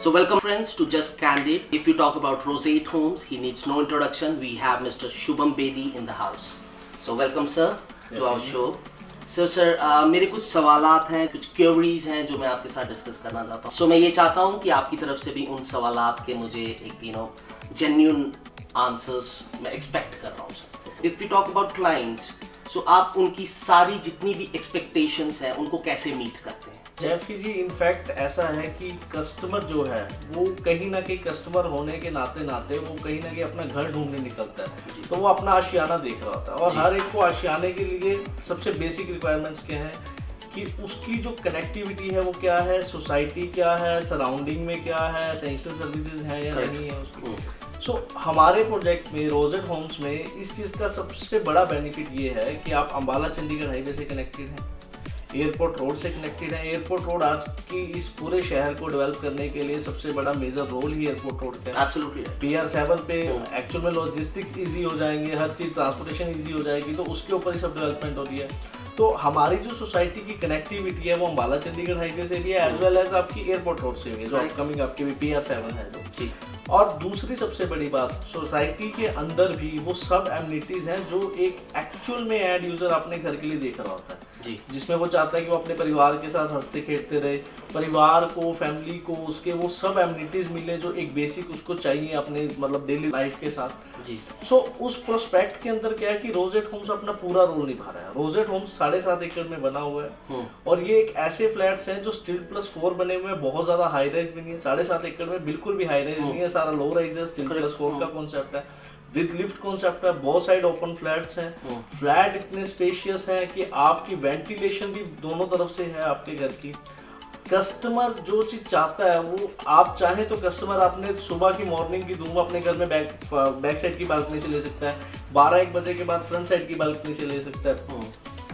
So welcome friends to Just Candid. If you talk about Rosette Homes, he needs no introduction. We have Mr. Shubham Bedi in the house. So welcome sir to our show. Sir मेरे कुछ सवालात हैं, कुछ queries हैं जो मैं आपके साथ डिस्कस करना चाहता हूँ. सो मैं ये चाहता हूँ कि आपकी तरफ से भी उन सवालात के मुझे एक जेन्युइन आंसर्स मैं एक्सपेक्ट कर रहा हूँ sir. If we talk about clients, so आप उनकी सारी जितनी भी एक्सपेक्टेशंस हैं उनको कैसे मीट करते हैं? जैफी जी, इनफैक्ट ऐसा है कि कस्टमर जो है वो कहीं ना कहीं कस्टमर होने के नाते वो कहीं ना कहीं अपना घर ढूंढने निकलता है, तो वो अपना आशियाना देख रहा होता है. और हर एक को आशियाने के लिए सबसे बेसिक रिक्वायरमेंट्स क्या है कि उसकी जो कनेक्टिविटी है वो क्या है, सोसाइटी क्या है, सराउंडिंग में क्या है, एसेंशियल सर्विसेज हैं या नहीं है उसकी. सो हमारे प्रोजेक्ट में रोजेट होम्स में इस चीज़ का सबसे बड़ा बेनिफिट ये है कि आप अंबाला चंडीगढ़ हाईवे से कनेक्टेड हैं, एयरपोर्ट रोड से कनेक्टेड है. एयरपोर्ट रोड आज की इस पूरे शहर को डेवलप करने के लिए सबसे बड़ा मेजर रोल ही एयरपोर्ट रोड का है. एब्सोल्युटली. PR7 पे एक्चुअल में लॉजिस्टिक्स इजी हो जाएंगे, हर चीज़ ट्रांसपोर्टेशन इजी हो जाएगी, तो उसके ऊपर ही सब डेवलपमेंट होती है. तो हमारी जो सोसाइटी की कनेक्टिविटी है वो अंबाला चंडीगढ़ हाईवे से भी है, एज वेल एज आपकी एयरपोर्ट रोड से भी है, जो अपकमिंग आपके भी PR7 है जो. जी. और दूसरी सबसे बड़ी बात, सोसाइटी के अंदर भी वो सब एमिनिटीज हैं जो एक एक्चुअल में एंड यूजर अपने घर के लिए देख रहा होता है जी, जिसमें वो चाहता है कि वो अपने परिवार के साथ हंसते खेलते रहे, परिवार को, फैमिली को उसके वो सब एमिनिटीज मिले जो एक बेसिक उसको चाहिए अपने मतलब डेली लाइफ के साथ जी. सो उस प्रोस्पेक्ट के अंदर क्या है कि रोजेट होम्स अपना पूरा रोल निभा रहा है. रोजेट होम्स 7.5 एकड़ में बना हुआ है और ये एक ऐसे फ्लैट्स हैं जो स्टील प्लस 4 बने हुए हैं, बहुत ज्यादा हाई राइज भी नहीं है. 7.5 एकड़ में बिल्कुल भी हाई राइज नहीं है, सारा लो राइज है, स्टील प्लस 4 का कॉन्सेप्ट है, विद लिफ्ट कॉन्सेप्ट है, बहुत साइड ओपन फ्लैट्स हैं. फ्लैट इतने स्पेशियस हैं कि आपकी वेंटिलेशन भी दोनों तरफ से है आपके घर की. कस्टमर जो चीज चाहता है वो आप चाहें तो कस्टमर आपने सुबह की मॉर्निंग की धूप अपने घर में बैक साइड की बालकनी से ले सकता है, 12-1 बजे के बाद फ्रंट साइड की बालकनी से ले सकता है.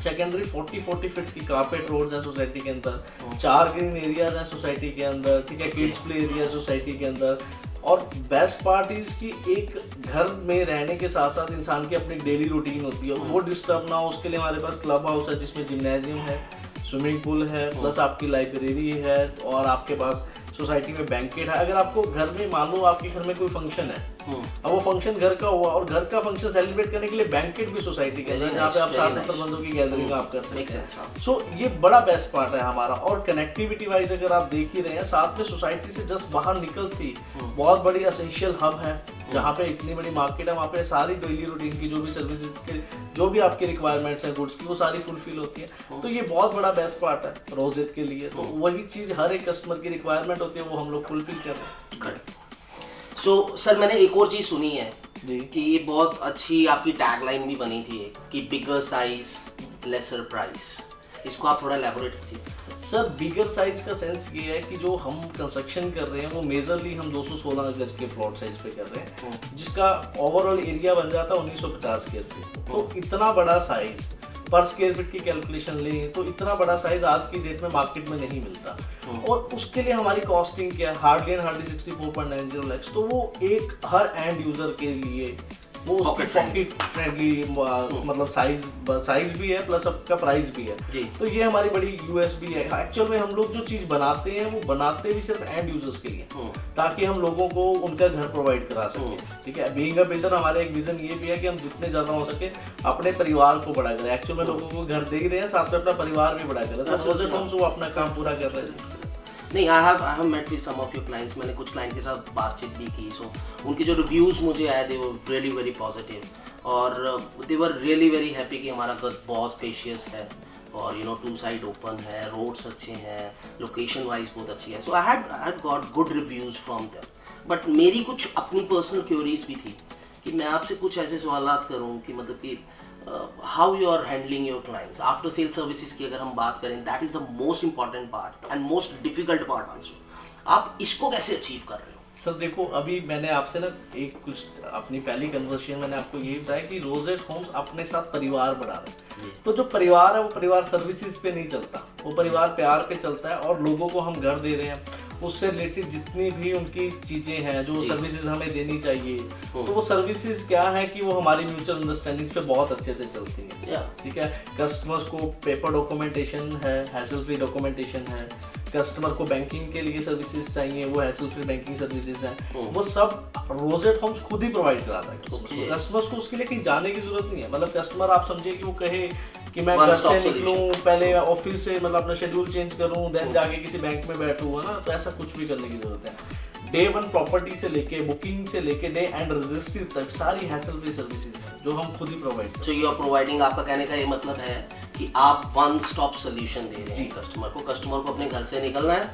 सेकेंडरी 40 फीट्स की कारपेट रोड्स हैं सोसाइटी के अंदर, 4 ग्रीन एरियाज हैं सोसाइटी के अंदर, ठीक है, किड्स प्ले एरिया सोसाइटी के अंदर. और बेस्ट पार्ट इज कि एक घर में रहने के साथ साथ इंसान की अपनी डेली रूटीन होती है, वो डिस्टर्ब ना हो उसके लिए हमारे पास क्लब हाउस है जिसमें जिम्नेजियम है, स्विमिंग पूल है, प्लस आपकी लाइब्रेरी है और आपके पास सोसाइटी में बैंकेट है. अगर आपको घर में मान लो आपके घर में कोई फंक्शन है, अब वो फंक्शन घर का हुआ और घर का फंक्शन सेलिब्रेट करने के लिए बैंकेट भी सोसाइटी के अंदर जहाँ पे आप 60-70 बंदों की गैदरिंग आप कर सकते हैं. सो ये बड़ा बेस्ट पार्ट है हमारा. और कनेक्टिविटी वाइज अगर आप देख ही रहे हैं, साथ में सोसाइटी से जस्ट बाहर निकलती बहुत बड़ी एसेंशियल हब है जहाँ पे इतनी बड़ी मार्केट है, वहाँ पे सारी डेली रूटीन की जो भी सर्विसेज के जो भी आपकी रिक्वायरमेंट्स हैं गुड्स की वो सारी फुलफिल होती है. तो ये बहुत बड़ा बेस्ट पार्ट है रोजेट के लिए. तो वही चीज हर एक कस्टमर की रिक्वायरमेंट होती है वो हम लोग फुलफिल कर रहे हैं. सो सर मैंने एक और चीज सुनी है जी कि ये बहुत अच्छी आपकी टैगलाइन भी बनी थी कि बिगर साइज लेसर प्राइस. इसको आप थोड़ा एलैबोरेट कीजिए. सर, बिगर साइज का सेंस ये है कि जो हम कंस्ट्रक्शन कर रहे हैं वो मेजरली हम 216 गज के प्लॉट साइज पे कर रहे हैं जिसका ओवरऑल एरिया बन जाता है 1950 स्क्वायर फीट. तो इतना बड़ा साइज पर स्क्वायर फीट की कैलकुलेशन लें तो इतना बड़ा साइज आज की डेट में मार्केट में नहीं मिलता. और उसके लिए हमारी कॉस्टिंग क्या है, हार्डली 64.90 लाख. तो वो एक हर एंड यूजर के लिए वो उसकी पॉकेट फ्रेंडली मतलब साइज भी है प्लस आपका प्राइस भी है जी. तो ये हमारी बड़ी यूएसपी है. एक्चुअल में हम लोग जो चीज बनाते हैं वो बनाते भी सिर्फ एंड यूजर्स के लिए ताकि हम लोगों को उनका घर प्रोवाइड करा सकें. ठीक है, बीइंग अ बिल्डर हमारा एक विजन ये भी है कि हम जितने ज्यादा हो सके अपने परिवार को बड़ा करें. एक्चुअल में लोगों को घर दे ही रहे हैं, साथ में अपना परिवार भी बड़ा करें. तो रोजेट होम्स वो अपना काम पूरा कर रहे हैं. नहीं, I have met with some of your clients. मैंने कुछ क्लाइंट के साथ बातचीत भी की. सो उनके जो रिव्यूज़ मुझे आए थे वो रियली वेरी पॉजिटिव और दे वर रियली वेरी हैप्पी कि हमारा घर बहुत स्पेशियस है और 2 साइड ओपन है, रोड्स अच्छे हैं, लोकेशन वाइज बहुत अच्छी है. So I had got good reviews from them. But मेरी कुछ अपनी पर्सनल क्यूरीज भी थी कि मैं आपसे कुछ ऐसे सवालात करूँ कि मतलब कि how you are handling your clients after sale services की अगर हम बात करें, that is the most important part and most difficult part also. आप इसको कैसे अचीव कर रहे हो? सर देखो, अभी मैंने आपसे ना एक कुछ अपनी पहली कन्वर्सेशन मैंने आपको ये बताया कि रोजेट होम्स अपने साथ परिवार बना रहे हैं. तो जो परिवार है वो परिवार सर्विसेज पे नहीं चलता, वो परिवार प्यार पे चलता है. और लोगों को हम घर दे रहे हैं, उससे रिलेटेड जितनी भी उनकी चीजें हैं जो सर्विसेज हमें देनी चाहिए, तो वो सर्विसेज क्या है कि वो हमारी म्यूचुअल अंडरस्टैंडिंग पे बहुत अच्छे से चलती है. ठीक है, कस्टमर्स को पेपर डॉक्यूमेंटेशन है, हैसल फ्री डॉक्यूमेंटेशन है, कस्टमर को बैंकिंग के लिए सर्विसेज चाहिए, वो हैसल फ्री बैंकिंग सर्विसेज हैं, वो सब रोजेट होम्स खुद ही प्रोवाइड कराता है कस्टमर्स को। उसके लिए कहीं जाने की जरूरत नहीं है। मतलब कस्टमर आप समझिए कि वो कहे कि मैं घर से निकलूं, पहले ऑफिस से मतलब अपना शेड्यूल चेंज करूं, देन जाके किसी बैंक में बैठूं, है ना, तो ऐसा कुछ भी करने की जरूरत है। डे 1 प्रॉपर्टी से लेके बुकिंग से लेके डे एंड रजिस्ट्री तक सारी हैसल फ्री सर्विसेज हैं जो हम खुद ही प्रोवाइड करते हैं। सो यू आर प्रोवाइडिंग, आपका कहने का ये मतलब है कि आप वन स्टॉप सोल्यूशन दे रहे हैं कस्टमर को। कस्टमर को अपने घर से निकलना है,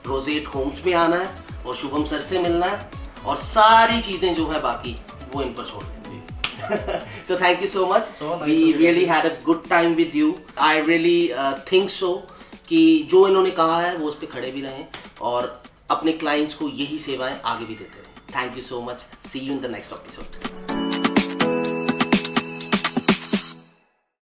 रोजेट होम्स में आना है और शुभम सर से मिलना है, और सारी चीजें जो है बाकी वो इन पर छोड़ देंगे। So thank you so much. So nice. We really had a good time with you. I really think so कि जो इन्होंने कहा है वो उस पर खड़े भी रहें और अपने क्लाइंट्स को यही सेवाएं आगे भी देते रहें। Thank you so much. See you in the next episode.